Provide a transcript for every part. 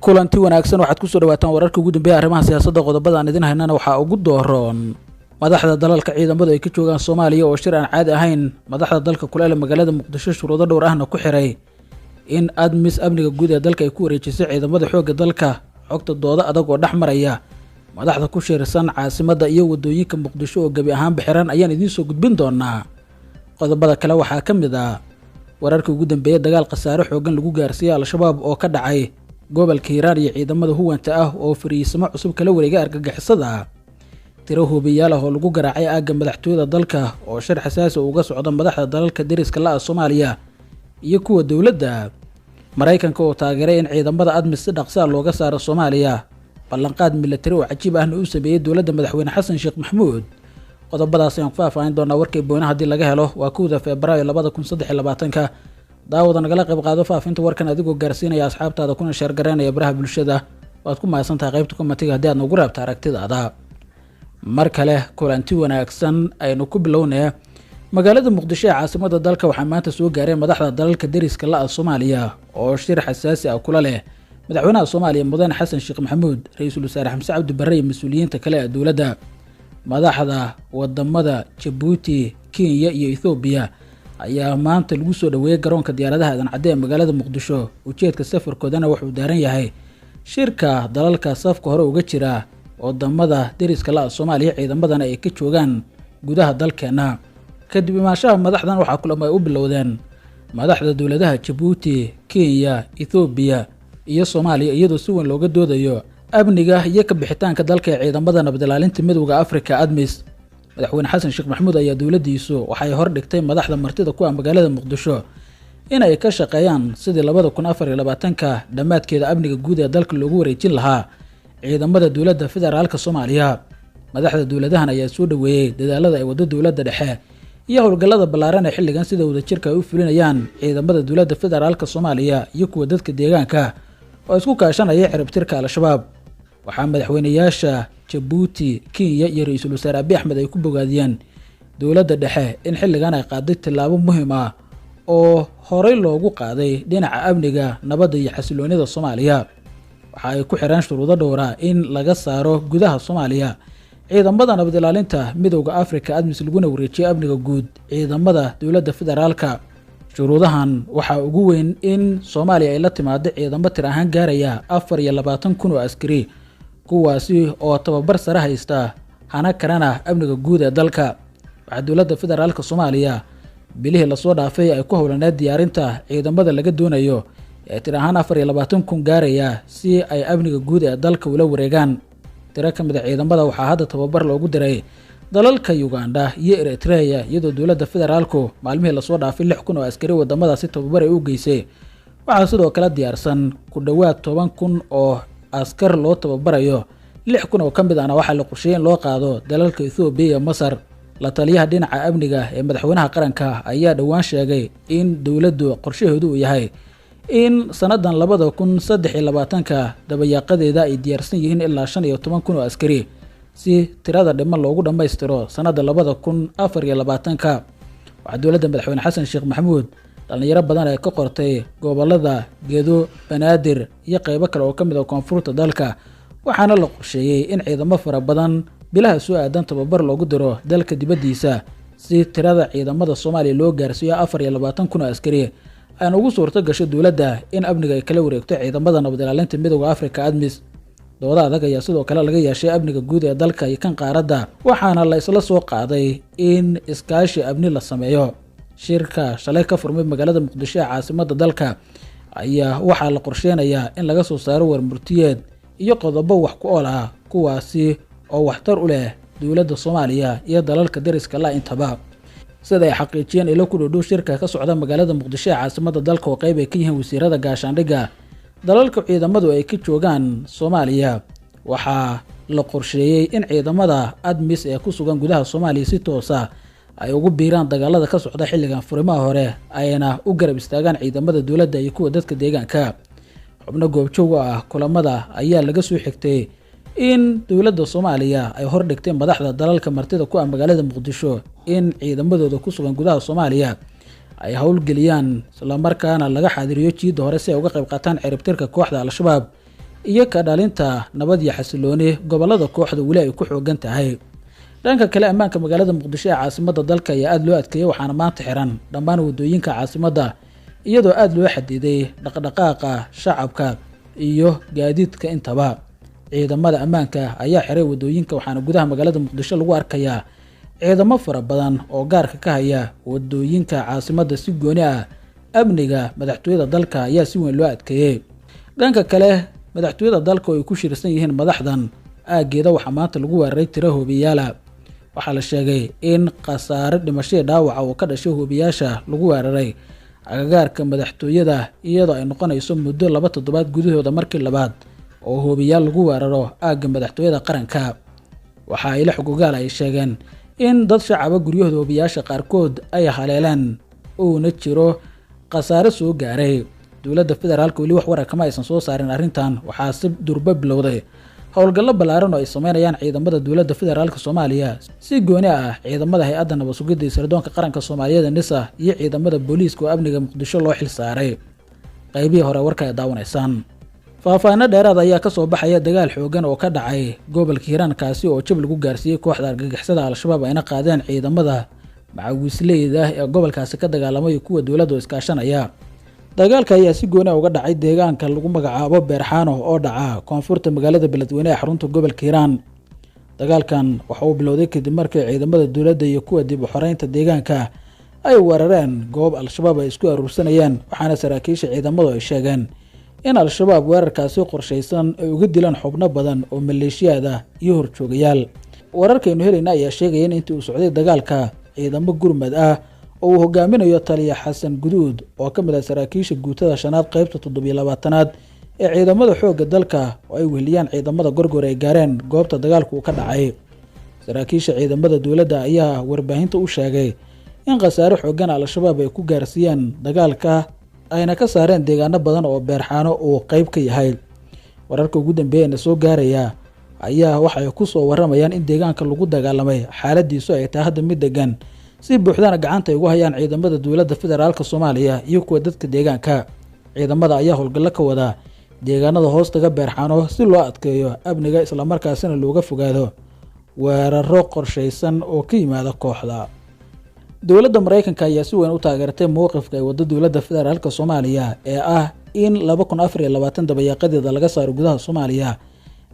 kulanti wanaagsan waxaad ku soo dhawaataan wararka ugu dambeeya arrimaha siyaasadda qodobada aan idin haynana waxaa ugu dooroon madaxda dalalka ciidamadu ay ka joogaan Soomaaliya oo shir aan caadi ahayn madaxda dalka kule magaalada Muqdisho shuruudo dhowr ahna ku xiray in admis amniga guud ee dalka ay ku wareejisay ciidamada xoogga dalka xogta dooda adag oo dhaxmaraya madaxda ku shirsan caasimadda iyo wadooyinka Muqdisho oo gabi ahaan bixiran ayaan idin soo gudbin doonaa qodobada kale waxaa ka mid ah wararka ugu dambeeya dagaal khasaare xoogan lagu gaarsiiyay al-shabaab oo ka dhacay gobolka Hiiraan iyo ciidamada huwanta ah oo fariisimo cusub kala wareegay argagixisada tiro hubiyaal ah oo lagu garaacay aagga madaxtooyada dalka oo shir xasaasi uga socda madaxda dalalka deriska la Soomaaliya iyo kuwa dawladda Mareykanka oo taageeray in ciidamada admis si dhaqso ah looga saaro Soomaaliya ballanqaad militari oo cajiib ahna uu sameeyay dawladda madaxweyne Xasan Sheekh Maxamuud qodobadaas ayaan ku faahfaahin doonaa warkay boona hadii laga helo waa 2 Febraayo 2023 daawada nagala qayb qaado faafinta warkan adigoo gaarsiinaya asxaabtaada kuna share gareynaya baraha bulshada waad ku mahadsantahay qaybta commentiga haddii aad nagu raabta aragtidaada mar kale kulanti wanaagsan aynu ku bilownaa magaalada Muqdisho ee caasimadda dalka waxaa maanta soo gaaray madaxda dalalka deriska la Soomaaliya oo shir xasaasi ah kula leh madaxweynaha Soomaaliya Mudane Xasan Sheekh Maxamuud ra'iisul wasaare Xamse Cabdi Barre iyo mas'uuliyiinta kale ee dawladda madaxda wadamada Djibouti Kenya iyo Ethiopia ayaa maanta lagu soo dhaweeyay garoonka diyaaradaha aadan cadde ee magaalada Muqdisho ujeedka safarkoodana wuxuu daaran yahay shirka dalalka safka hore uga jira wadamada deriska la Soomaaliya ciidamadana ay ka joogaan gudaha dalkeena kadib imaashaha madaxdan waxaa kulamo ay u bilowdeen madaxda dawladaha Djibouti Kenya Ethiopia iyo Soomaaliya iyadoo si weyn looga doodayo amniga iyo ka bixitaanka dalka ee ciidamada nabad ilaalinta midowga Afrika admis madaxweyne Xasan Sheekh Maxamuud ayaa dawladdiisu waxay hor dhigtay madaxda martida ku ah magaalada Muqdisho in ay ka shaqeeyaan sidii 2024ka dhamaadkeeda amniga guud ee dalka loogu wareejin lahaa ciidamada dawladda federaalka Soomaaliya madaxda dawladahan ayaa soo dhaweeyay dadaalada ay wado dawladda dhexe iyo howlgallada ballaaran ee xilligan sida wadajirka ay u fulinayaan ciidamada dawladda federaalka Soomaaliya iyo kuwa dadka deegaanka oo isku kaashanaya ciribtirka al-shabaab waxaa madaxweynayaasha Djibouti Kenya iyo ra'iisul wasaare Abiy Ahmed ay ku bogaadiyeen dawladda dhexe in xilligan ay qaaday tilaabo muhiim ah oo horey loogu qaaday dhinaca amniga nabadda iyo xasiloonida Soomaaliya waxa ay ku xiraan shuruudo dhowr ah in laga saaro gudaha Soomaaliya ciidamada nabad ilaalinta midowga Afrika admis laguna wareejiyo amniga guud ciidamada dawladda federaalka shuruudahan waxaa ugu weyn in Soomaaliya ay la timaado ciidamo tir ahaan gaaraya 24,000 oo askari kuwaasi oo tababar sare haysta hana karana amniga guud ee dalka waxaa dawladda federaalka Soomaaliya bilihii la soo dhaafay ay ku howlaneed diyaarinta ciidamada laga doonayo ee tir ahaan 24,000 gaaraya si ay amniga guud ee dalka ula wareegaan tiro ka mid ah ciidamada waxaa hadda tababar loogu diray dalalka Uganda iyo Eritrea iyadoo dawladda federaalku maalmihii la soo dhaafay 6,000 oo askari wadamadaasi tababar ay u geysay waxaa sidoo kale diyaarsan ku dhawaad 10,000 oo askar loo tababarayo 6,000 oo ka mid ahna waxaa la qorsheeyay in loo qaado dalalka Ethiopia iyo Masar la taliyaha dhinaca amniga ee madaxweynaha qaranka ayaa dhawaan sheegay in dawladdu qorshaheedu uu yahay in sanadan 2023ka dabayaaqadeeda ay diyaarsan yihiin ilaa 15,000 oo askari si tirada dhiman loogu dhameystiro sanada 2024ka waxaa dawladda madaxweyne Xasan Sheekh Maxamuud dhalinyaro badan ay ka qortay gobolada Gedo Banaadir iyo qaybo kale oo ka mid ah koonfurta dalka waxaana la qorsheeyay in ciidamo fara badan bilaha soo aadan tababar loogu diro dalka dibadiisa si tirada ciidamada Soomaaliya loo gaarsiiyo 24,000 oo askari ay ugu suurto gasho dawladda in amniga ay kala wareegto ciidamada nabad ilaalinta midowga Afrika admis dooda adag ayaa sidoo kale laga yeeshay amniga guud ee dalka iyo kan qaaradda waxaana la isla soo qaaday in iskaashi amni la sameeyo shirka shalay ka furmay magaalada Muqdisho ee caasimadda dalka ayaa waxaa la qorsheenayaa in laga soo saaro warmurtiyeed iyo qodobo wax ku ool ah kuwaasi oo waxtar u leh dawladda Soomaaliya iyo dalalka deriska la intaba sida ay xaqiijiyeen ilo ku dhow shirka ka socda magaalada Muqdisho ee caasimadda dalka oo qayb ay ka yihiin wasiirada gaashaandhigga dalalka ciidamadu ay ka joogaan Soomaaliya waxaa la qorsheeyay in ciidamada admis ee ku sugan gudaha Soomaaliya si toos ah ay ugu biiraan dagaalada ka socda xilligan furimaha hore ayna u garab istaagaan ciidamada dawladda iyo kuwa dadka deegaanka xubno goobjoog ah kulamada ayaa laga soo xigtay in dawladda Soomaaliya ay hor dhigtay madaxda dalalka martida ku ah magaalada Muqdisho in ciidamadooda ku sugan gudaha Soomaaliya ay howlgeliyaan isla markaana laga xaadiriyo jiida hore si ay uga qayb qaataan ciribtirka kooxda al-shabaab iyo ka dhalinta nabad iyo xasilooni gobolada kooxda weli ay ku xoogan tahay. dhanka kale ammaanka magaalada muqdisho ee caasimadda dalka ayaa aad loo adkeeyay, waxaana maanta xiran dhammaan wadooyinka caasimadda iyadoo aad loo xadiday dhaqdhaqaaqa shacabka iyo gaadiidka intaba. ciidamada ammaanka ayaa xiray wadooyinka, waxaana gudaha magaalada muqdisho lagu arkayaa ciidamo fara badan oo gaarka ka haya wadooyinka caasimadda si gooni ah. amniga madaxtooyada dalka ayaa si weyn loo adkeeyey. dhanka kale madaxtooyada dalka oo ay ku shirsan yihiin madaxdan aageeda waxaa maanta lagu weeraray tiro hoobiyaala. waxaa la sheegay in khasaare dhimashadii dhaawaca oo ka dhashay hoobiyaasha lagu weeraray agagaarka madaxtooyada, iyadoo ay noqonayso muddo 2 toddobaad gudahooda markii labaad oo hoobiyaal lagu weeraro aagga madaxtooyada qaranka. waxa ay la xugugaal ay sheegeen in dad shacaba guryahooda hoobiyaasha qaarkood ay haleeleen uuna jiro khasaare soo gaaray. dowladda federaalka weli wax warar kama aysan soo saarin arrintan. waxaa si durba bilowday howlgallo ballaaran oo ay sameynayaan ciidamada dowladda federaalka Soomaaliya si gooni ah ciidamada hay-adda nabad sugidda iyo sirdoonka qaranka Soomaaliyeed NISA iyo ciidamada booliiska oo amniga muqdisho loo xil saaray. qaybihii hore warka ay daawanaysaan. faahfaahinno dheeraad ayaa ka soo baxaya dagaal xoogan oo ka dhacay gobolka Hiiraan, kaasi oo jab lagu gaarsiiyey kooxda argagixisada Al-Shabaab ayna qaadeen ciidamada macawisleyda ee gobolkaasi ka dagaalamay kuwa dowladda iskaashanaya. dagaalka ayaa si gooni uga dhacay deegaanka lagu magacaabo Beerxaano oo dhaca koonfurta magaalada Beledweyne ee xarunta gobolka Hiiraan. dagaalkan waxa uu bilowday kadib markii ciidamada dowladda iyo kuwa dib u xoreynta deegaanka ay weerareen goob Al-Shabaab ay isku aruursanayeen, waxaana saraakiisha ciidamadu ay sheegeen in Al-Shabaab weerarkaasi qorshaysan ay uga dilaan xubno badan oo maleeshiyaad ah iyo horjoogayaal. wararkaynu helayna ayaa sheegaya in intii uu socday dagaalka ciidamo gurmad ah oo uu hogaaminayo taliya Xasan Guduud oo ka mid ah saraakiisha guutada 5aad qaybta 27aad ee ciidamada xoogga dalka oo ay weheliyaan ciidamada Gorgor ay gaareen goobta dagaalku uu ka dhacay. saraakiisha ciidamada dowladda ayaa warbaahinta u sheegay in khasaare xoogan Al-Shabaab ay ku gaarsiiyeen dagaalka ayna ka saareen deegaano badan oo Beerxaano uu qayb ka yahay. wararka ugu dambeeyay soo gaaraya ayaa waxay ku soo waramayaan in deegaanka lagu dagaalamay xaaladiisu ay tahay hadda mid degan, si buuxdana gacanta ay ugu hayaan ciidamada dowladda federaalka Soomaaliya iyo kuwa dadka deegaanka. ciidamada ayaa howlgallo ka wada deegaanada hoostaga Beerxaano si loo adkeeyo amniga isla markaasina looga fogaado weeraro qorshaysan oo ka yimaada kooxda. dowladda Mareykanka ayaa si weyn u taageertay mowqifka ay waddo dowladda federaalka Soomaaliya ee ah in 2024 dabayaaqadeeda laga saaro gudaha Soomaaliya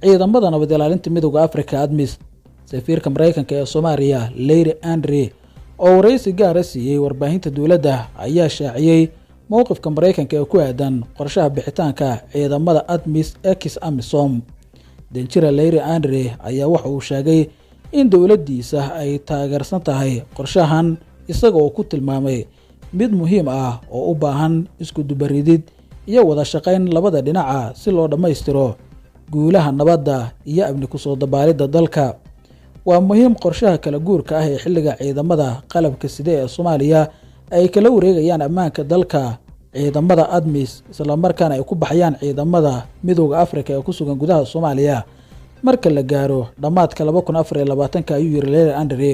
ciidamada nabad ilaalinta midowga Afrika ADMIS. safiirka Mareykanka ee Soomaaliya Larry Andre oo wareysi gaar ah siiyey warbaahinta dowladda ayaa shaaciyey mowqifka Mareykanka ee ku aadan qorshaha bixitaanka ciidamada ADMIS AMISOM. danjira Larry Andre ayaa waxa uu sheegay in dowladdiisa ay taageersan tahay qorshahan, isaga oo ku tilmaamay mid muhiim ah oo u baahan isku dubaridid iyo wada shaqayn labada dhinaca si loo dhammaystiro guulaha nabadda iyo amni ku soo dabaalidda dalka. waa muhiim qorshaha kala guurka ah ee xilliga ciidamada qalabka sida ee Soomaaliya ay kala wareegayaan ammaanka dalka ciidamada ADMIS isla markaana ay ku baxayaan ciidamada midowga Afrika ee ku sugan gudaha Soomaaliya marka la gaaro dhamaadka 2024 ayuu yiri Larry Andre.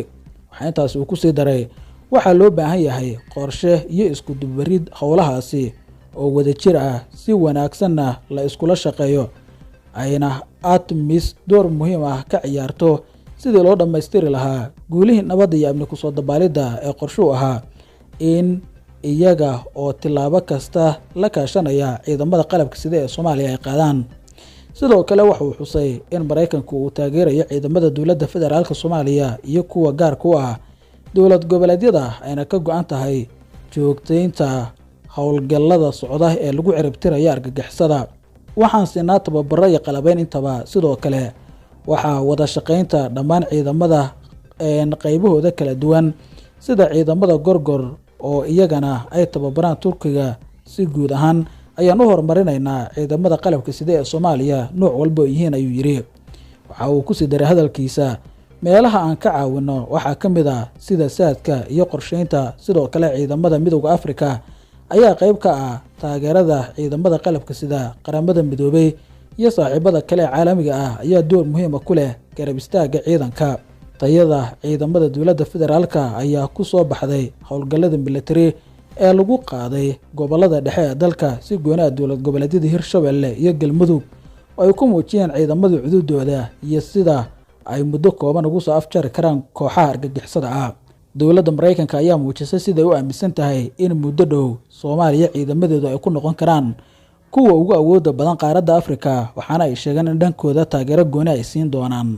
waxaa intaas uu ku sii daray waxaa loo baahan yahay qorshe iyo isku dubarid howlahaasi oo wadajir ah si wanaagsanna la iskula shaqeeyo, ayna ADMIS door muhiim ah ka ciyaarto sidii loo dhammaystiri lahaa guulihii nabadda iyo amni ku soo dabaalidda ee qorshuhu ahaa in iyaga oo tilaabo kasta la kaashanaya ciidamada qalabka sida ee Soomaaliya ay qaadaan. sidoo kale waxa uu xusay in Mareykanku uu taageerayo ciidamada dowladda federaalka Soomaaliya iyo kuwa gaarka u ah dowlad goboleedyada ayna ka go'an tahay joogteynta howlgallada socda ee lagu ciribtirayo argagixisada. waxaan siinaa tababaro iyo qalabeyn intaba. sidoo kale waxaa wada shaqaynta dhammaan ciidamada qaybahooda kala duwan sida ciidamada Gorgor oo iyagana ay tababaraan Turkiga. si guud ahaan ayaan u horumarinaynaa ciidamada qalabka sida ee Soomaaliya nooc walba oo yihiin, ayuu yiri. waxa uu ku sii daray hadalkiisa meelaha aan ka caawino waxaa ka mid ah sida saadka iyo qorsheynta. sidoo kale ciidamada midowga Afrika ayaa qayb ka ah taageerada ciidamada qalabka sida qaramada midoobay iyo saaxiibada kale ee caalamiga ah ayaa door muhiim ah ku leh garab istaaga ciidanka. tayada ciidamada dowladda federaalka ayaa ku soo baxday howlgallada military ee lagu qaaday gobolada dhexe ee dalka si gooni ah dowlad goboleedyada Hirshabelle iyo Galmudug oo ay ku muujiyeen ciidamada cududooda iyo sida ay muddo kooban ugu soo afjari karaan kooxaha argagixisada ah. dowladda Mareykanka ayaa muujisay sida ay u aaminsan tahay in muddo dhow Soomaaliya ciidamadeedu ay ku noqon karaan kuwa ugu awoodda badan qaaradda Afrika, waxaana ay sheegeen in dhankooda taageero gooni ay siin doonaan.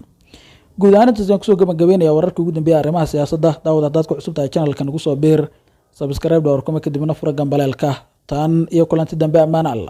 guud ahaan intaas ayaan kusoo gabagabeynaya wararkii ugu dambeeyay arrimaha siyaasadda. daawada haddaad ku cusub tahay channelka nagu soo biir, subscribe dhowr kuma kadibna fura gambaleelka. tan iyo kulanti dambe, ammaan Allah.